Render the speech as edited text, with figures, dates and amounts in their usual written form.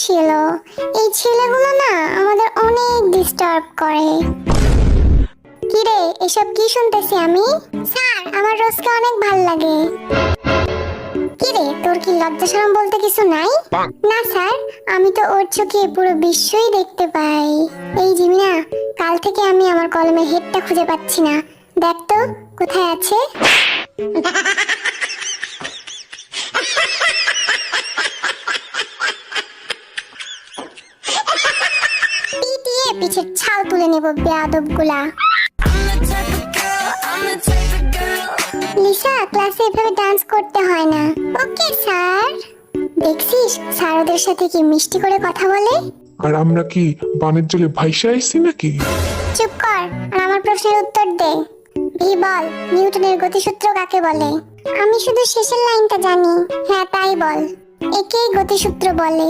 ছিল। এই ছেলেগুলো না আমাদের অনেক ডিস্টার্ব করে। কিরে, এসব কি শুনতেছি আমি? স্যার, আমার রোজকে অনেক ভাল লাগে। কিরে, তোর কি লজ্জা শরম বলতে কিছু নাই? না স্যার, আমি তো ওর চোখে পুরো বিশ্বই দেখতে পাই। এই জিমিনা, কাল থেকে আমি আমার কলমের হেডটা খুঁজে পাচ্ছি না। দেখ তো কোথায় আছে। পিটিয়ে পিছের ছাল তুলে নেব বেয়াদব গুলা। লিসা, ক্লাসে এভাবে ডান্স করতে হয় না। Okay sir. দেখছিস স্যার ওদের সাথে কি মিষ্টি করে কথা বলে। আর আমরা কি বানের জলে ভাইসা আইছি নাকি? চুপ কর আর আমার প্রশ্নের উত্তর দে। ভি বল, নিউটনের গতিসূত্র কাকে বলে? আমি শুধু শেষের লাইনটা জানি। হ্যাঁ তাই বল। একেই গতিসূত্র বলে।